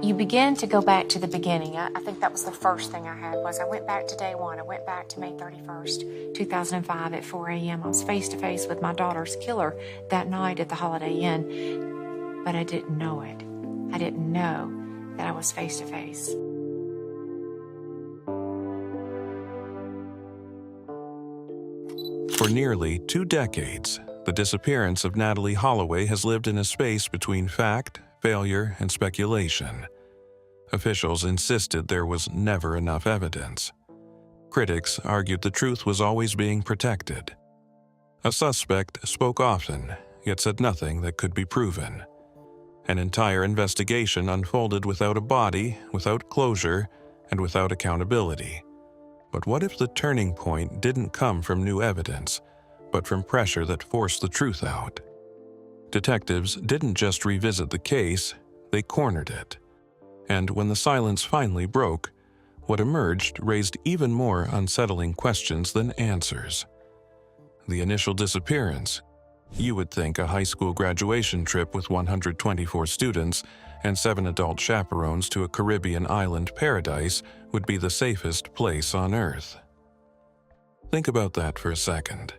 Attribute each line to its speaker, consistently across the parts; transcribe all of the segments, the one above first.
Speaker 1: You begin to go back to the beginning. I think that was the first thing I had was I went back to day one. I went back to May 31st, 2005 at 4 a.m. I was face to face with my daughter's killer that night at the Holiday Inn, but I didn't know it. I didn't know that I was face to face.
Speaker 2: For nearly 2 decades, the disappearance of Natalee Holloway has lived in a space between fact, failure, and speculation. Officials insisted there was never enough evidence. Critics argued the truth was always being protected. A suspect spoke often, yet said nothing that could be proven. An entire investigation unfolded without a body, without closure, and without accountability. But what if the turning point didn't come from new evidence, but from pressure that forced the truth out? Detectives didn't just revisit the case, they cornered it. And when the silence finally broke, what emerged raised even more unsettling questions than answers. The initial disappearance. You would think a high school graduation trip with 124 students and 7 adult chaperones to a Caribbean island paradise would be the safest place on Earth. Think about that for a second.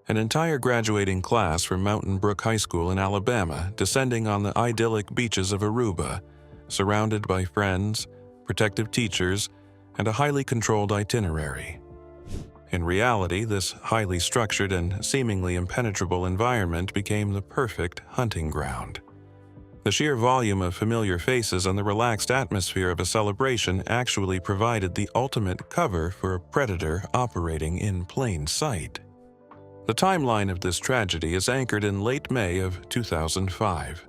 Speaker 2: An entire graduating class from Mountain Brook High School in Alabama descending on the idyllic beaches of Aruba, surrounded by friends, protective teachers, and a highly controlled itinerary. In reality, this highly structured and seemingly impenetrable environment became the perfect hunting ground. The sheer volume of familiar faces and the relaxed atmosphere of a celebration actually provided the ultimate cover for a predator operating in plain sight. The timeline of this tragedy is anchored in late May of 2005.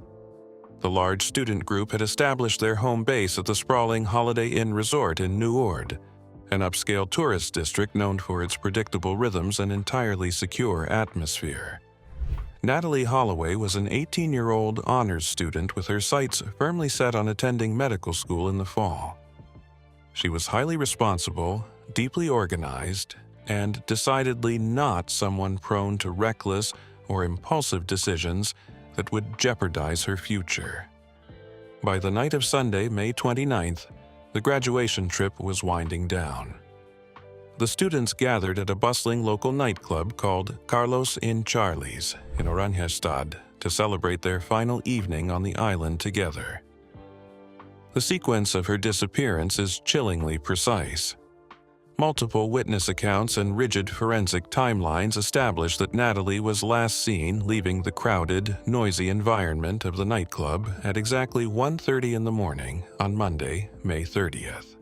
Speaker 2: The large student group had established their home base at the sprawling Holiday Inn Resort in New Ord, an upscale tourist district known for its predictable rhythms and entirely secure atmosphere. Natalee Holloway was an 18-year-old honors student with her sights firmly set on attending medical school in the fall. She was highly responsible, deeply organized, and decidedly not someone prone to reckless or impulsive decisions that would jeopardize her future. By the night of Sunday, May 29th, the graduation trip was winding down. The students gathered at a bustling local nightclub called Carlos in Charlie's in Oranjestad to celebrate their final evening on the island together. The sequence of her disappearance is chillingly precise. Multiple witness accounts and rigid forensic timelines establish that Natalee was last seen leaving the crowded, noisy environment of the nightclub at exactly 1:30 in the morning on Monday, May 30th.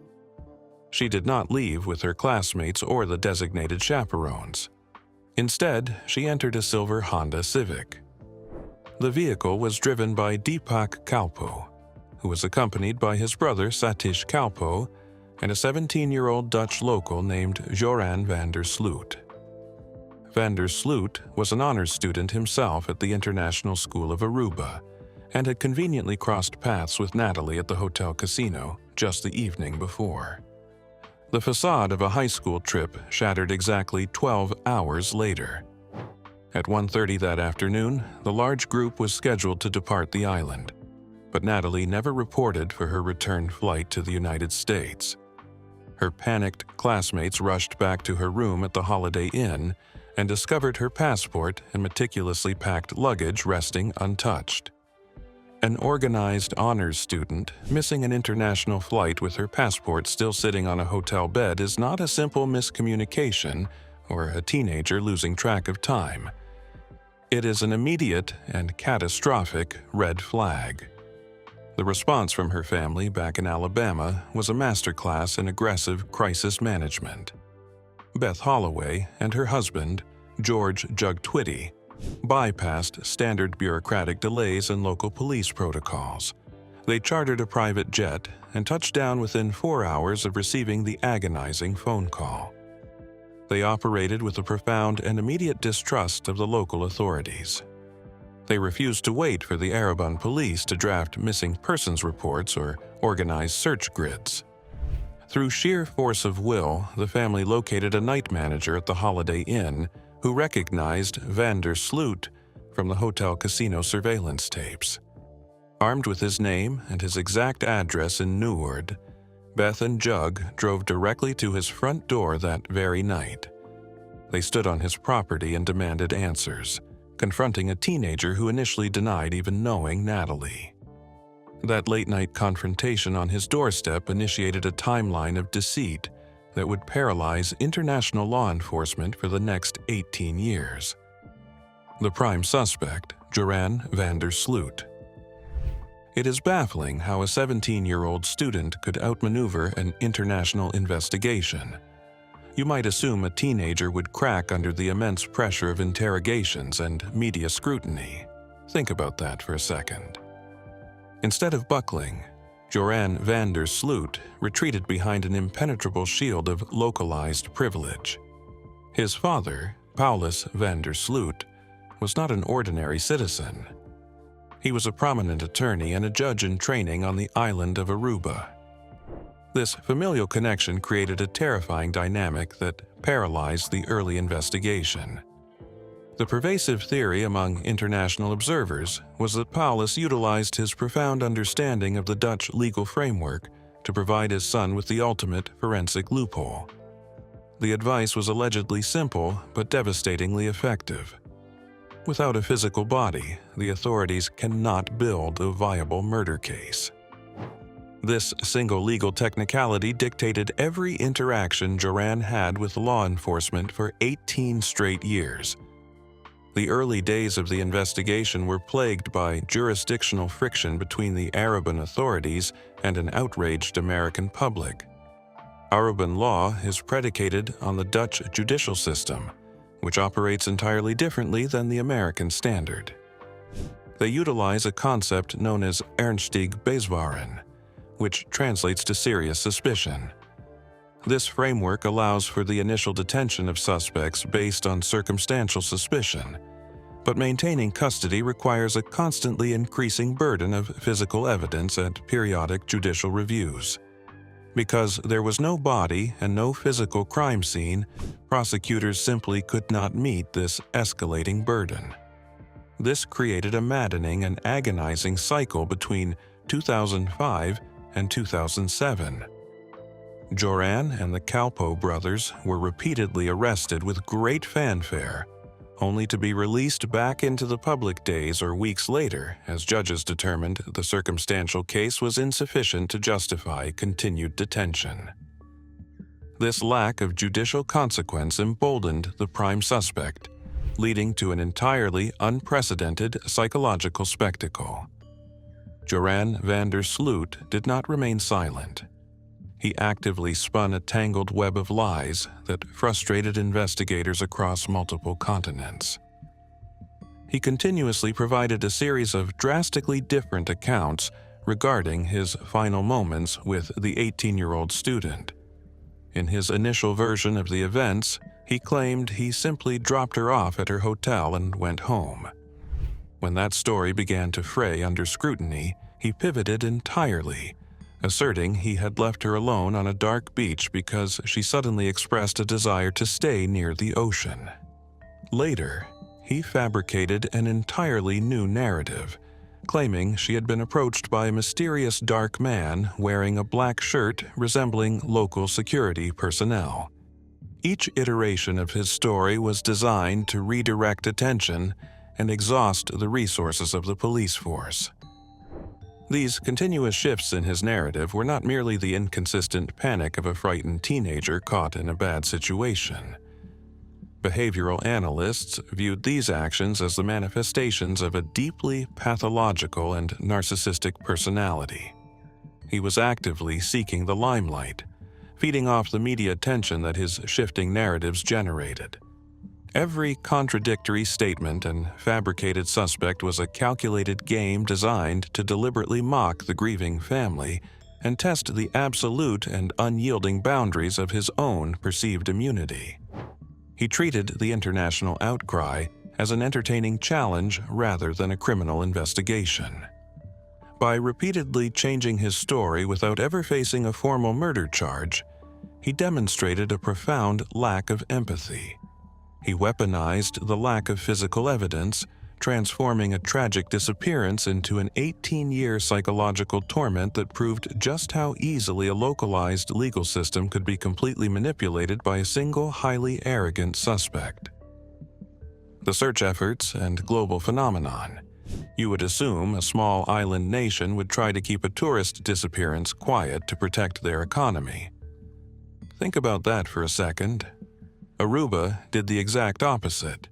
Speaker 2: She did not leave with her classmates or the designated chaperones. Instead, she entered a silver Honda Civic. The vehicle was driven by Deepak Kalpo, who was accompanied by his brother Satish Kalpo and a 17-year-old Dutch local named Joran van der Sloot. Van der Sloot was an honors student himself at the International School of Aruba and had conveniently crossed paths with Natalee at the hotel casino just the evening before. The facade of a high school trip shattered exactly 12 hours later. At 1:30 that afternoon, the large group was scheduled to depart the island, but Natalee never reported for her return flight to the United States. Her panicked classmates rushed back to her room at the Holiday Inn and discovered her passport and meticulously packed luggage resting untouched. An organized honors student missing an international flight with her passport still sitting on a hotel bed is not a simple miscommunication or a teenager losing track of time. It is an immediate and catastrophic red flag. The response from her family back in Alabama was a masterclass in aggressive crisis management. Beth Holloway and her husband, George Jug Twitty, bypassed standard bureaucratic delays and local police protocols. They chartered a private jet and touched down within 4 hours of receiving the agonizing phone call. They operated with a profound and immediate distrust of the local authorities. They refused to wait for the Arabun police to draft missing persons reports or organize search grids. Through sheer force of will, the family located a night manager at the Holiday Inn who recognized Van der Sloot from the hotel casino surveillance tapes. Armed with his name and his exact address in Newark, Beth and Jug drove directly to his front door that very night. They stood on his property and demanded answers, confronting a teenager who initially denied even knowing Natalie. That late-night confrontation on his doorstep initiated a timeline of deceit that would paralyze international law enforcement for the next 18 years. The prime suspect, Joran van der Sloot. It is baffling how a 17-year-old student could outmaneuver an international investigation. You might assume a teenager would crack under the immense pressure of interrogations and media scrutiny. Think about that for a second. Instead of buckling, Joran van der Sloot retreated behind an impenetrable shield of localized privilege. His father, Paulus van der Sloot, was not an ordinary citizen. He was a prominent attorney and a judge in training on the island of Aruba. This familial connection created a terrifying dynamic that paralyzed the early investigation. The pervasive theory among international observers was that Paulus utilized his profound understanding of the Dutch legal framework to provide his son with the ultimate forensic loophole. The advice was allegedly simple but devastatingly effective. Without a physical body, the authorities cannot build a viable murder case. This single legal technicality dictated every interaction Joran had with law enforcement for 18 straight years. The early days of the investigation were plagued by jurisdictional friction between the Aruban authorities and an outraged American public. Aruban law is predicated on the Dutch judicial system, which operates entirely differently than the American standard. They utilize a concept known as ernstig bezwaren, which translates to serious suspicion. This framework allows for the initial detention of suspects based on circumstantial suspicion, but maintaining custody requires a constantly increasing burden of physical evidence at periodic judicial reviews. Because there was no body and no physical crime scene, prosecutors simply could not meet this escalating burden. This created a maddening and agonizing cycle between 2005 and 2007. Joran and the Kalpoe brothers were repeatedly arrested with great fanfare, only to be released back into the public days or weeks later as judges determined the circumstantial case was insufficient to justify continued detention. This lack of judicial consequence emboldened the prime suspect, leading to an entirely unprecedented psychological spectacle. Joran van der Sloot did not remain silent. He actively spun a tangled web of lies that frustrated investigators across multiple continents. He continuously provided a series of drastically different accounts regarding his final moments with the 18-year-old student. In his initial version of the events, he claimed he simply dropped her off at her hotel and went home. When that story began to fray under scrutiny, he pivoted entirely, asserting he had left her alone on a dark beach because she suddenly expressed a desire to stay near the ocean. Later, he fabricated an entirely new narrative, claiming she had been approached by a mysterious dark man wearing a black shirt resembling local security personnel. Each iteration of his story was designed to redirect attention and exhaust the resources of the police force. These continuous shifts in his narrative were not merely the inconsistent panic of a frightened teenager caught in a bad situation. Behavioral analysts viewed these actions as the manifestations of a deeply pathological and narcissistic personality. He was actively seeking the limelight, feeding off the media attention that his shifting narratives generated. Every contradictory statement and fabricated suspect was a calculated game designed to deliberately mock the grieving family and test the absolute and unyielding boundaries of his own perceived immunity. He treated the international outcry as an entertaining challenge rather than a criminal investigation. By repeatedly changing his story without ever facing a formal murder charge, he demonstrated a profound lack of empathy. He weaponized the lack of physical evidence, transforming a tragic disappearance into an 18-year psychological torment that proved just how easily a localized legal system could be completely manipulated by a single highly arrogant suspect. The search efforts and global phenomenon. You would assume a small island nation would try to keep a tourist disappearance quiet to protect their economy. Think about that for a second. Aruba did the exact opposite.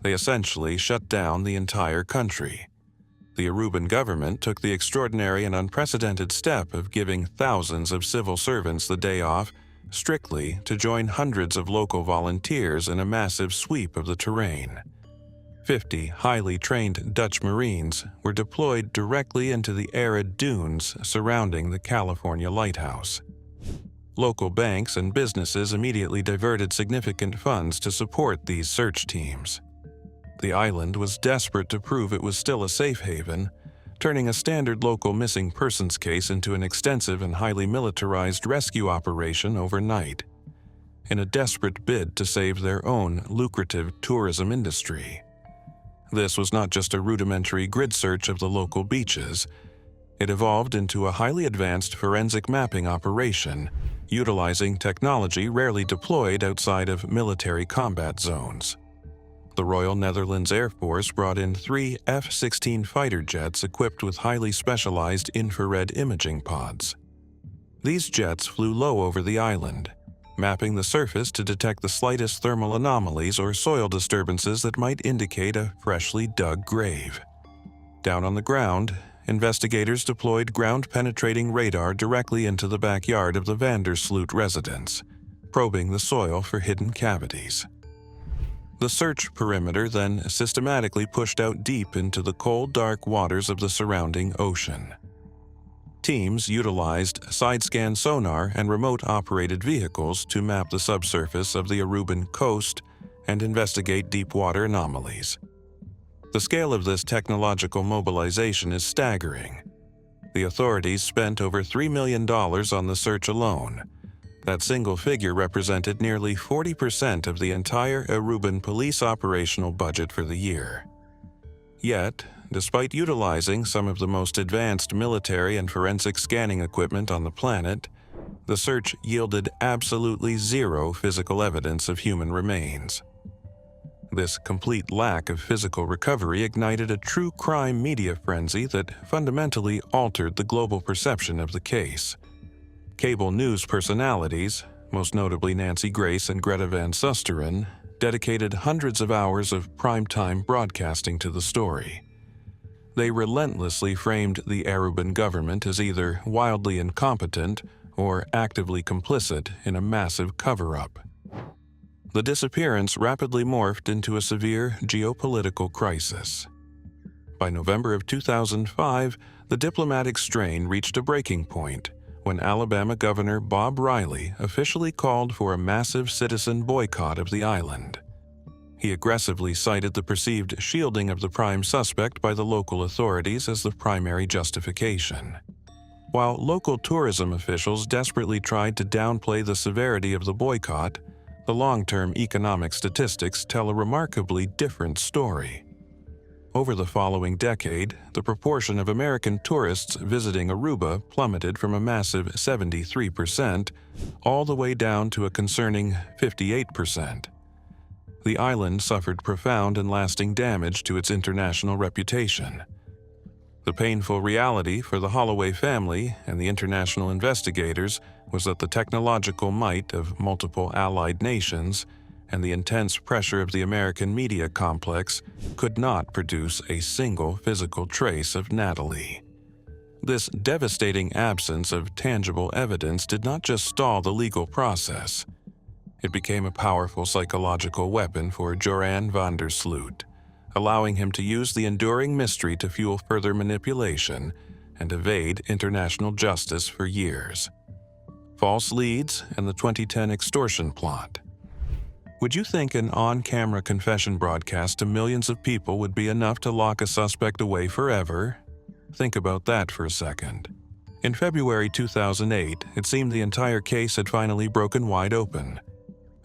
Speaker 2: They essentially shut down the entire country. The Aruban government took the extraordinary and unprecedented step of giving thousands of civil servants the day off strictly to join hundreds of local volunteers in a massive sweep of the terrain. 50 highly trained Dutch Marines were deployed directly into the arid dunes surrounding the California lighthouse. Local banks and businesses immediately diverted significant funds to support these search teams. The island was desperate to prove it was still a safe haven, turning a standard local missing persons case into an extensive and highly militarized rescue operation overnight, in a desperate bid to save their own lucrative tourism industry. This was not just a rudimentary grid search of the local beaches. It evolved into a highly advanced forensic mapping operation, utilizing technology rarely deployed outside of military combat zones. The Royal Netherlands Air Force brought in 3 F-16 fighter jets equipped with highly specialized infrared imaging pods. These jets flew low over the island, mapping the surface to detect the slightest thermal anomalies or soil disturbances that might indicate a freshly dug grave. Down on the ground, investigators deployed ground-penetrating radar directly into the backyard of the Vandersloot residence, probing the soil for hidden cavities. The search perimeter then systematically pushed out deep into the cold, dark waters of the surrounding ocean. Teams utilized side-scan sonar and remote-operated vehicles to map the subsurface of the Aruban coast and investigate deep-water anomalies. The scale of this technological mobilization is staggering. The authorities spent over $3 million on the search alone. That single figure represented nearly 40% of the entire Aruban police operational budget for the year. Yet, despite utilizing some of the most advanced military and forensic scanning equipment on the planet, the search yielded absolutely zero physical evidence of human remains. This complete lack of physical recovery ignited a true crime media frenzy that fundamentally altered the global perception of the case. Cable news personalities, most notably Nancy Grace and Greta Van Susteren, dedicated hundreds of hours of primetime broadcasting to the story. They relentlessly framed the Aruban government as either wildly incompetent or actively complicit in a massive cover-up. The disappearance rapidly morphed into a severe geopolitical crisis. By November of 2005, the diplomatic strain reached a breaking point when Alabama Governor Bob Riley officially called for a massive citizen boycott of the island. He aggressively cited the perceived shielding of the prime suspect by the local authorities as the primary justification. While local tourism officials desperately tried to downplay the severity of the boycott, the long-term economic statistics tell a remarkably different story. Over the following decade, the proportion of American tourists visiting Aruba plummeted from a massive 73% all the way down to a concerning 58%. The island suffered profound and lasting damage to its international reputation. The painful reality for the Holloway family and the international investigators was that the technological might of multiple allied nations and the intense pressure of the American media complex could not produce a single physical trace of Natalie. This devastating absence of tangible evidence did not just stall the legal process. It became a powerful psychological weapon for Joran Vandersloot, allowing him to use the enduring mystery to fuel further manipulation and evade international justice for years. False leads and the 2010 extortion plot. Would you think an on-camera confession broadcast to millions of people would be enough to lock a suspect away forever? Think about that for a second. In February 2008, it seemed the entire case had finally broken wide open.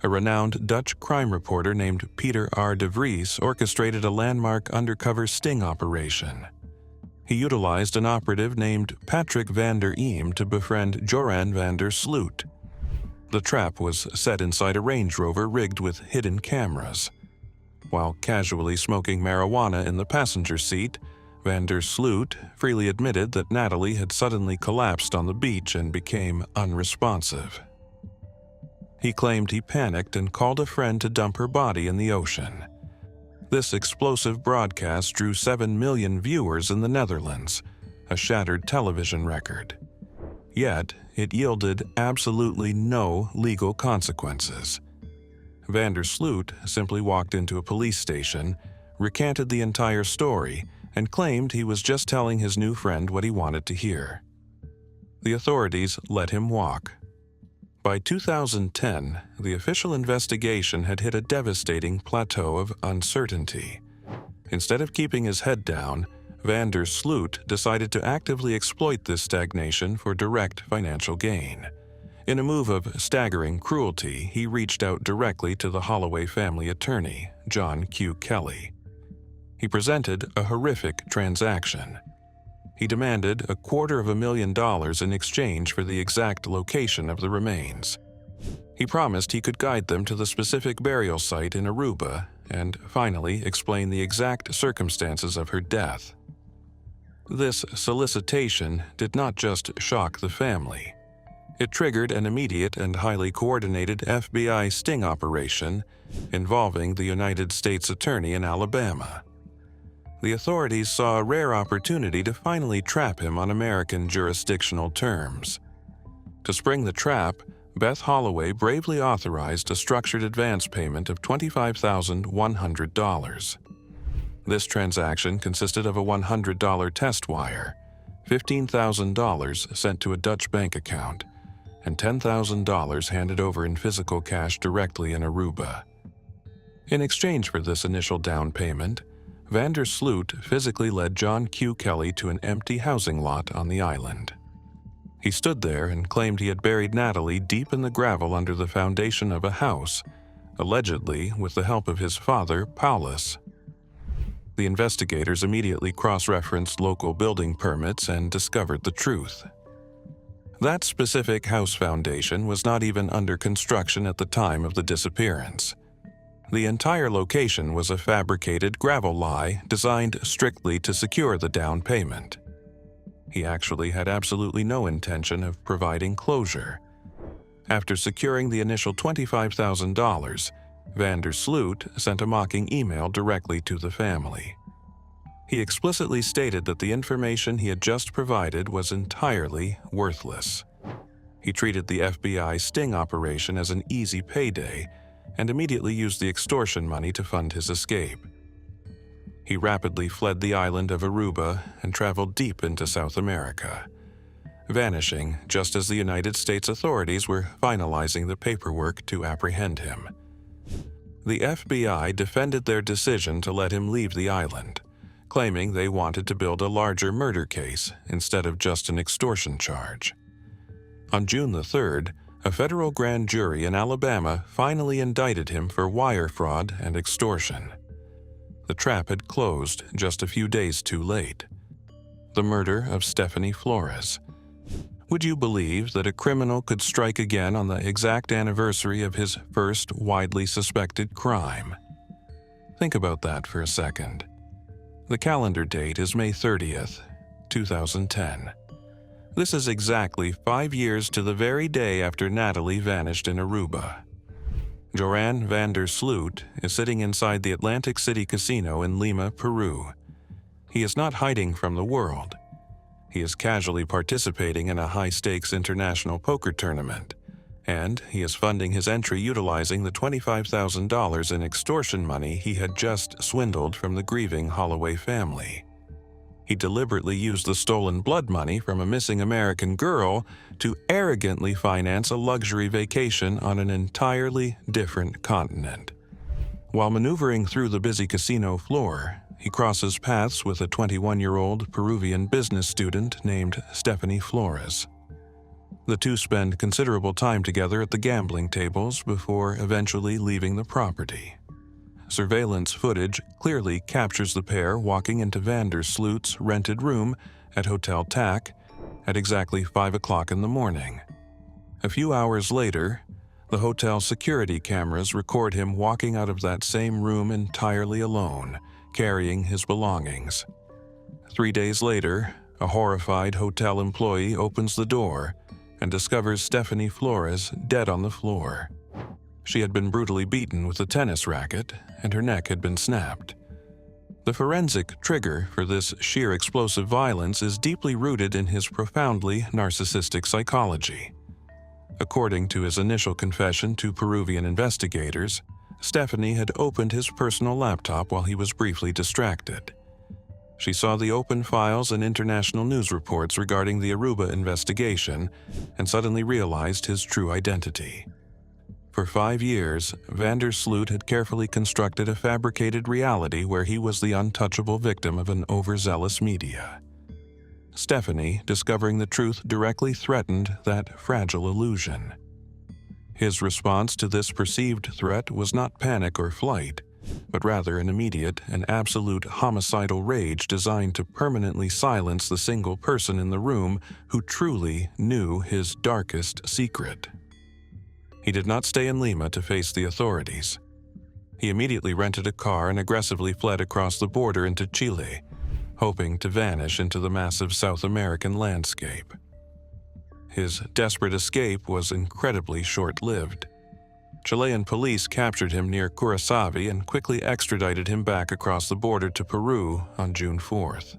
Speaker 2: A renowned Dutch crime reporter named Peter R. de Vries orchestrated a landmark undercover sting operation. He utilized an operative named Patrick van der Eem to befriend Joran van der Sloot. The trap was set inside a Range Rover rigged with hidden cameras. While casually smoking marijuana in the passenger seat, van der Sloot freely admitted that Natalie had suddenly collapsed on the beach and became unresponsive. He claimed he panicked and called a friend to dump her body in the ocean. This explosive broadcast drew 7 million viewers in the Netherlands, a shattered television record. Yet, it yielded absolutely no legal consequences. Van der Sloot simply walked into a police station, recanted the entire story, and claimed he was just telling his new friend what he wanted to hear. The authorities let him walk. By 2010, the official investigation had hit a devastating plateau of uncertainty. Instead of keeping his head down, Van der Sloot decided to actively exploit this stagnation for direct financial gain. In a move of staggering cruelty, he reached out directly to the Holloway family attorney, John Q. Kelly. He presented a horrific transaction. He demanded $250,000 in exchange for the exact location of the remains. He promised he could guide them to the specific burial site in Aruba and finally explain the exact circumstances of her death. This solicitation did not just shock the family. It triggered an immediate and highly coordinated FBI sting operation involving the United States Attorney in Alabama. The authorities saw a rare opportunity to finally trap him on American jurisdictional terms. To spring the trap, Beth Holloway bravely authorized a structured advance payment of $25,100. This transaction consisted of a $100 test wire, $15,000 sent to a Dutch bank account, and $10,000 handed over in physical cash directly in Aruba. In exchange for this initial down payment, Van der Sloot physically led John Q. Kelly to an empty housing lot on the island. He stood there and claimed he had buried Natalie deep in the gravel under the foundation of a house, allegedly with the help of his father, Paulus. The investigators immediately cross-referenced local building permits and discovered the truth. That specific house foundation was not even under construction at the time of the disappearance. The entire location was a fabricated gravel lie designed strictly to secure the down payment. He actually had absolutely no intention of providing closure. After securing the initial $25,000, Van der Sloot sent a mocking email directly to the family. He explicitly stated that the information he had just provided was entirely worthless. He treated the FBI sting operation as an easy payday and immediately used the extortion money to fund his escape. He rapidly fled the island of Aruba and traveled deep into South America, vanishing just as the United States authorities were finalizing the paperwork to apprehend him. The FBI defended their decision to let him leave the island, claiming they wanted to build a larger murder case instead of just an extortion charge. On June the 3rd, a federal grand jury in Alabama finally indicted him for wire fraud and extortion. The trap had closed just a few days too late. The murder of Stephanie Flores. Would you believe that a criminal could strike again on the exact anniversary of his first widely suspected crime? Think about that for a second. The calendar date is May 30th, 2010. This is exactly 5 years to the very day after Natalie vanished in Aruba. Joran van der Sloot is sitting inside the Atlantic City Casino in Lima, Peru. He is not hiding from the world. He is casually participating in a high-stakes international poker tournament, and he is funding his entry utilizing the $25,000 in extortion money he had just swindled from the grieving Holloway family. He deliberately used the stolen blood money from a missing American girl to arrogantly finance a luxury vacation on an entirely different continent. While maneuvering through the busy casino floor, he crosses paths with a 21-year-old Peruvian business student named Stephanie Flores. The two spend considerable time together at the gambling tables before eventually leaving the property. Surveillance footage clearly captures the pair walking into Vander Sloot's rented room at Hotel Tack at exactly 5 o'clock in the morning. A few hours later, the hotel security cameras record him walking out of that same room entirely alone, carrying his belongings. 3 days later, a horrified hotel employee opens the door and discovers Stephanie Flores dead on the floor. She had been brutally beaten with a tennis racket, and her neck had been snapped. The forensic trigger for this sheer explosive violence is deeply rooted in his profoundly narcissistic psychology. According to his initial confession to Peruvian investigators, Stephanie had opened his personal laptop while he was briefly distracted. She saw the open files and international news reports regarding the Aruba investigation and suddenly realized his true identity. For 5 years, Vander Sloot had carefully constructed a fabricated reality where he was the untouchable victim of an overzealous media. Stephanie, discovering the truth, directly threatened that fragile illusion. His response to this perceived threat was not panic or flight, but rather an immediate and absolute homicidal rage designed to permanently silence the single person in the room who truly knew his darkest secret. He did not stay in Lima to face the authorities. He immediately rented a car and aggressively fled across the border into Chile, hoping to vanish into the massive South American landscape. His desperate escape was incredibly short-lived. Chilean police captured him near Curaçao and quickly extradited him back across the border to Peru on June 4th.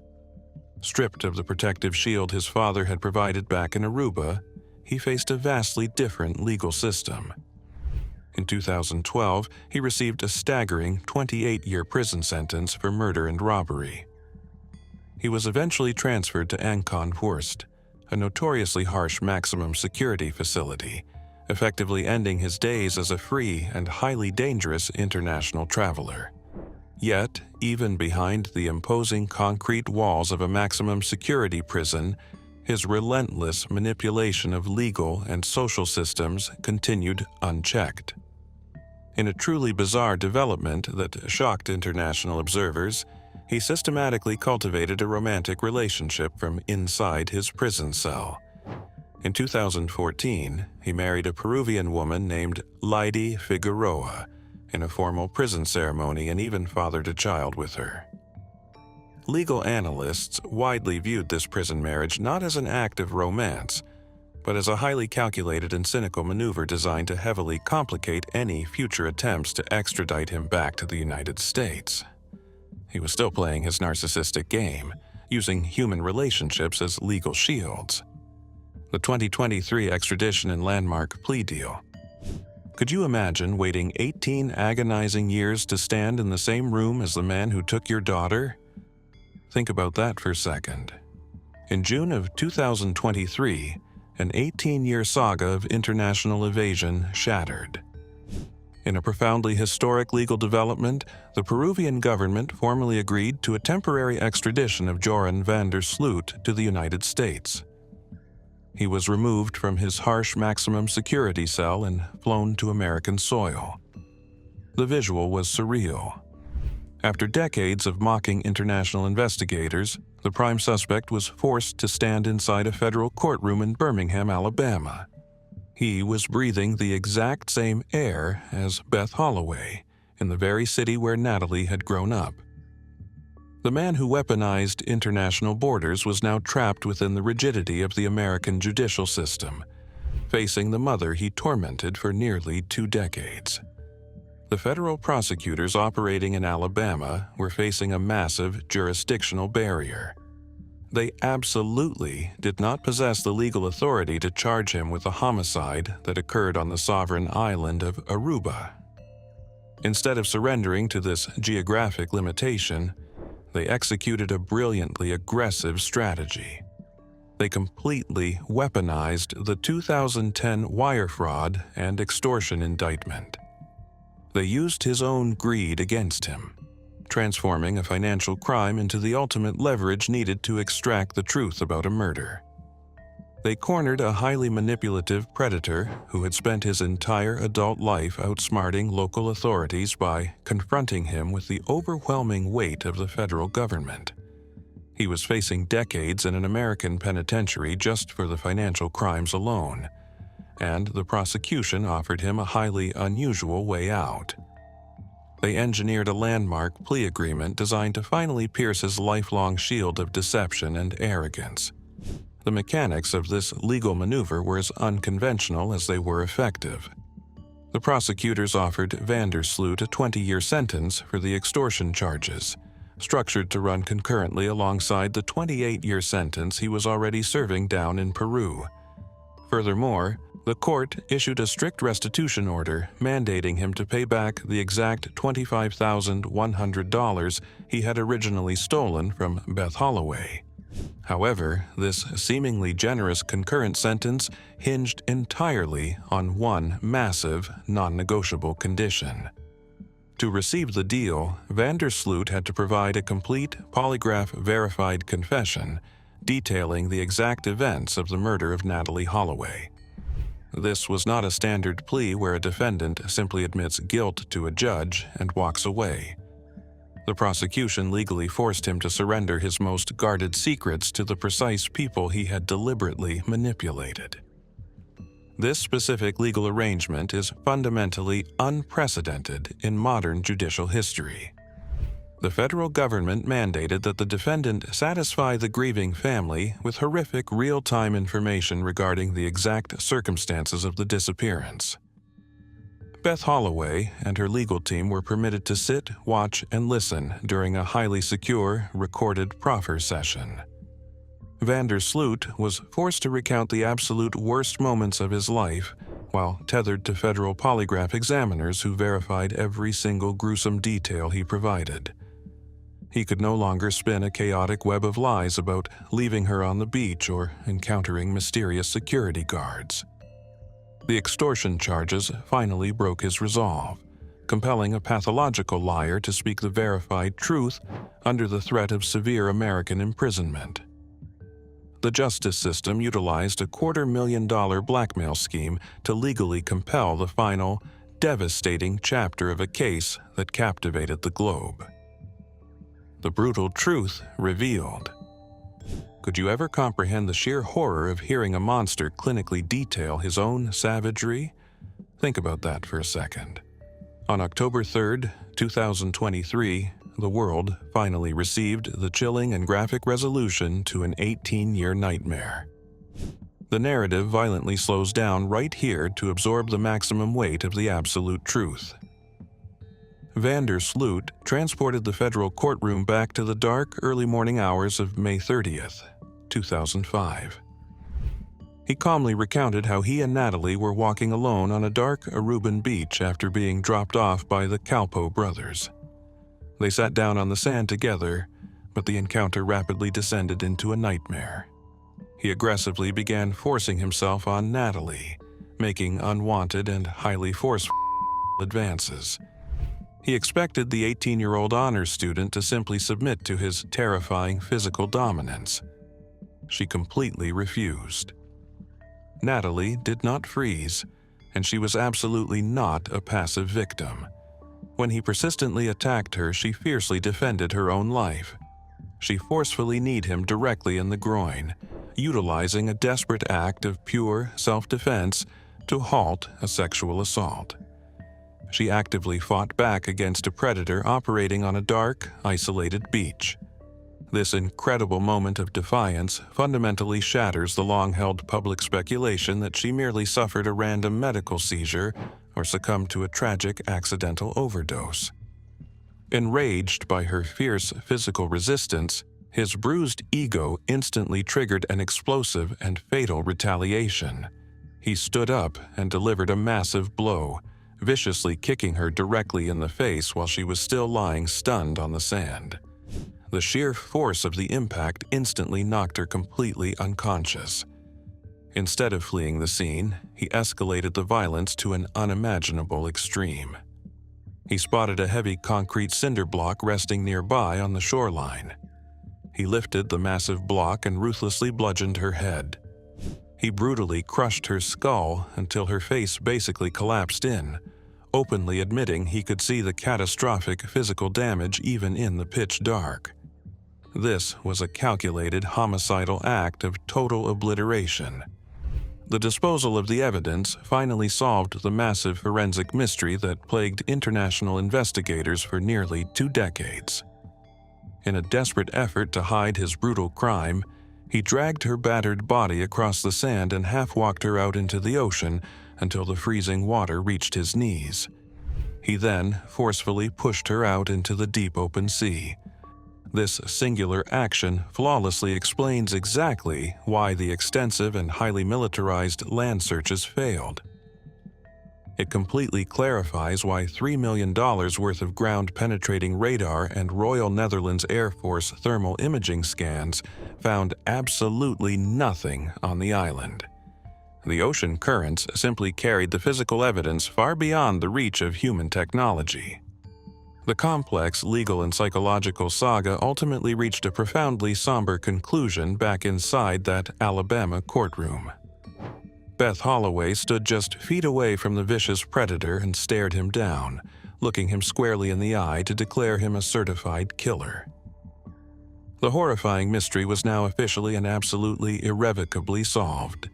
Speaker 2: Stripped of the protective shield his father had provided back in Aruba, he faced a vastly different legal system. In 2012, he received a staggering 28-year prison sentence for murder and robbery. He was eventually transferred to Ancon Forst, a notoriously harsh maximum security facility, effectively ending his days as a free and highly dangerous international traveler. Yet, even behind the imposing concrete walls of a maximum security prison, his relentless manipulation of legal and social systems continued unchecked. In a truly bizarre development that shocked international observers, he systematically cultivated a romantic relationship from inside his prison cell. In 2014, he married a Peruvian woman named Lady Figueroa in a formal prison ceremony and even fathered a child with her. Legal analysts widely viewed this prison marriage not as an act of romance, but as a highly calculated and cynical maneuver designed to heavily complicate any future attempts to extradite him back to the United States. He was still playing his narcissistic game, using human relationships as legal shields. The 2023 extradition and landmark plea deal. Could you imagine waiting 18 agonizing years to stand in the same room as the man who took your daughter? Think about that for a second. In June of 2023, an 18-year saga of international evasion shattered. In a profoundly historic legal development, the Peruvian government formally agreed to a temporary extradition of Joran Vander Sloot to the United States. He was removed from his harsh maximum security cell and flown to American soil. The visual was surreal. After decades of mocking international investigators, the prime suspect was forced to stand inside a federal courtroom in Birmingham, Alabama. He was breathing the exact same air as Beth Holloway, in the very city where Natalie had grown up. The man who weaponized international borders was now trapped within the rigidity of the American judicial system, facing the mother he tormented for nearly 2 decades. The federal prosecutors operating in Alabama were facing a massive jurisdictional barrier. They absolutely did not possess the legal authority to charge him with a homicide that occurred on the sovereign island of Aruba. Instead of surrendering to this geographic limitation, they executed a brilliantly aggressive strategy. They completely weaponized the 2010 wire fraud and extortion indictment. They used his own greed against him, transforming a financial crime into the ultimate leverage needed to extract the truth about a murder. They cornered a highly manipulative predator who had spent his entire adult life outsmarting local authorities by confronting him with the overwhelming weight of the federal government. He was facing decades in an American penitentiary just for the financial crimes alone, and the prosecution offered him a highly unusual way out. They engineered a landmark plea agreement designed to finally pierce his lifelong shield of deception and arrogance. The mechanics of this legal maneuver were as unconventional as they were effective. The prosecutors offered Vandersloot a 20-year sentence for the extortion charges, structured to run concurrently alongside the 28-year sentence he was already serving down in Peru. Furthermore, the court issued a strict restitution order mandating him to pay back the exact $25,100 he had originally stolen from Beth Holloway. However, this seemingly generous concurrent sentence hinged entirely on one massive, non-negotiable condition. To receive the deal, Vandersloot had to provide a complete, polygraph-verified confession detailing the exact events of the murder of Natalee Holloway. This was not a standard plea where a defendant simply admits guilt to a judge and walks away. The prosecution legally forced him to surrender his most guarded secrets to the precise people he had deliberately manipulated. This specific legal arrangement is fundamentally unprecedented in modern judicial history. The federal government mandated that the defendant satisfy the grieving family with horrific real-time information regarding the exact circumstances of the disappearance. Beth Holloway and her legal team were permitted to sit, watch, and listen during a highly secure, recorded proffer session. Vandersloot was forced to recount the absolute worst moments of his life while tethered to federal polygraph examiners who verified every single gruesome detail he provided. He could no longer spin a chaotic web of lies about leaving her on the beach or encountering mysterious security guards. The extortion charges finally broke his resolve, compelling a pathological liar to speak the verified truth under the threat of severe American imprisonment. The justice system utilized a $250,000 blackmail scheme to legally compel the final, devastating chapter of a case that captivated the globe. The brutal truth revealed. Could you ever comprehend the sheer horror of hearing a monster clinically detail his own savagery? Think about that for a second. On October 3, 2023, the world finally received the chilling and graphic resolution to an 18-year nightmare. The narrative violently slows down right here to absorb the maximum weight of the absolute truth. Vandersloot transported the federal courtroom back to the dark, early morning hours of May 30th, 2005. He calmly recounted how he and Natalie were walking alone on a dark Aruban beach after being dropped off by the Calpo brothers. They sat down on the sand together, but the encounter rapidly descended into a nightmare. He aggressively began forcing himself on Natalie, making unwanted and highly forceful advances. He expected the 18-year-old honors student to simply submit to his terrifying physical dominance. She completely refused. Natalie did not freeze, and she was absolutely not a passive victim. When he persistently attacked her, she fiercely defended her own life. She forcefully kneed him directly in the groin, utilizing a desperate act of pure self-defense to halt a sexual assault. She actively fought back against a predator operating on a dark, isolated beach. This incredible moment of defiance fundamentally shatters the long-held public speculation that she merely suffered a random medical seizure or succumbed to a tragic accidental overdose. Enraged by her fierce physical resistance, his bruised ego instantly triggered an explosive and fatal retaliation. He stood up and delivered a massive blow, viciously kicking her directly in the face while she was still lying stunned on the sand. The sheer force of the impact instantly knocked her completely unconscious. Instead of fleeing the scene, he escalated the violence to an unimaginable extreme. He spotted a heavy concrete cinder block resting nearby on the shoreline. He lifted the massive block and ruthlessly bludgeoned her head. He brutally crushed her skull until her face basically collapsed in, openly admitting he could see the catastrophic physical damage even in the pitch dark. This was a calculated homicidal act of total obliteration. The disposal of the evidence finally solved the massive forensic mystery that plagued international investigators for nearly 2 decades. In a desperate effort to hide his brutal crime, he dragged her battered body across the sand and half-walked her out into the ocean until the freezing water reached his knees. He then forcefully pushed her out into the deep open sea. This singular action flawlessly explains exactly why the extensive and highly militarized land searches failed. It completely clarifies why $3 million worth of ground-penetrating radar and Royal Netherlands Air Force thermal imaging scans found absolutely nothing on the island. The ocean currents simply carried the physical evidence far beyond the reach of human technology. The complex legal and psychological saga ultimately reached a profoundly somber conclusion back inside that Alabama courtroom. Beth Holloway stood just feet away from the vicious predator and stared him down, looking him squarely in the eye to declare him a certified killer. The horrifying mystery was now officially and absolutely irrevocably solved.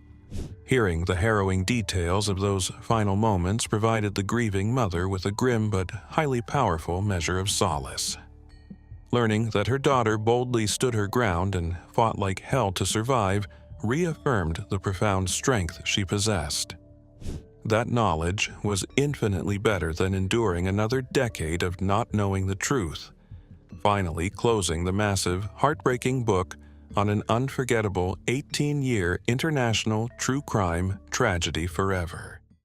Speaker 2: Hearing the harrowing details of those final moments provided the grieving mother with a grim but highly powerful measure of solace. Learning that her daughter boldly stood her ground and fought like hell to survive reaffirmed the profound strength she possessed. That knowledge was infinitely better than enduring another decade of not knowing the truth, finally closing the massive, heartbreaking book on an unforgettable 18-year international true crime tragedy forever.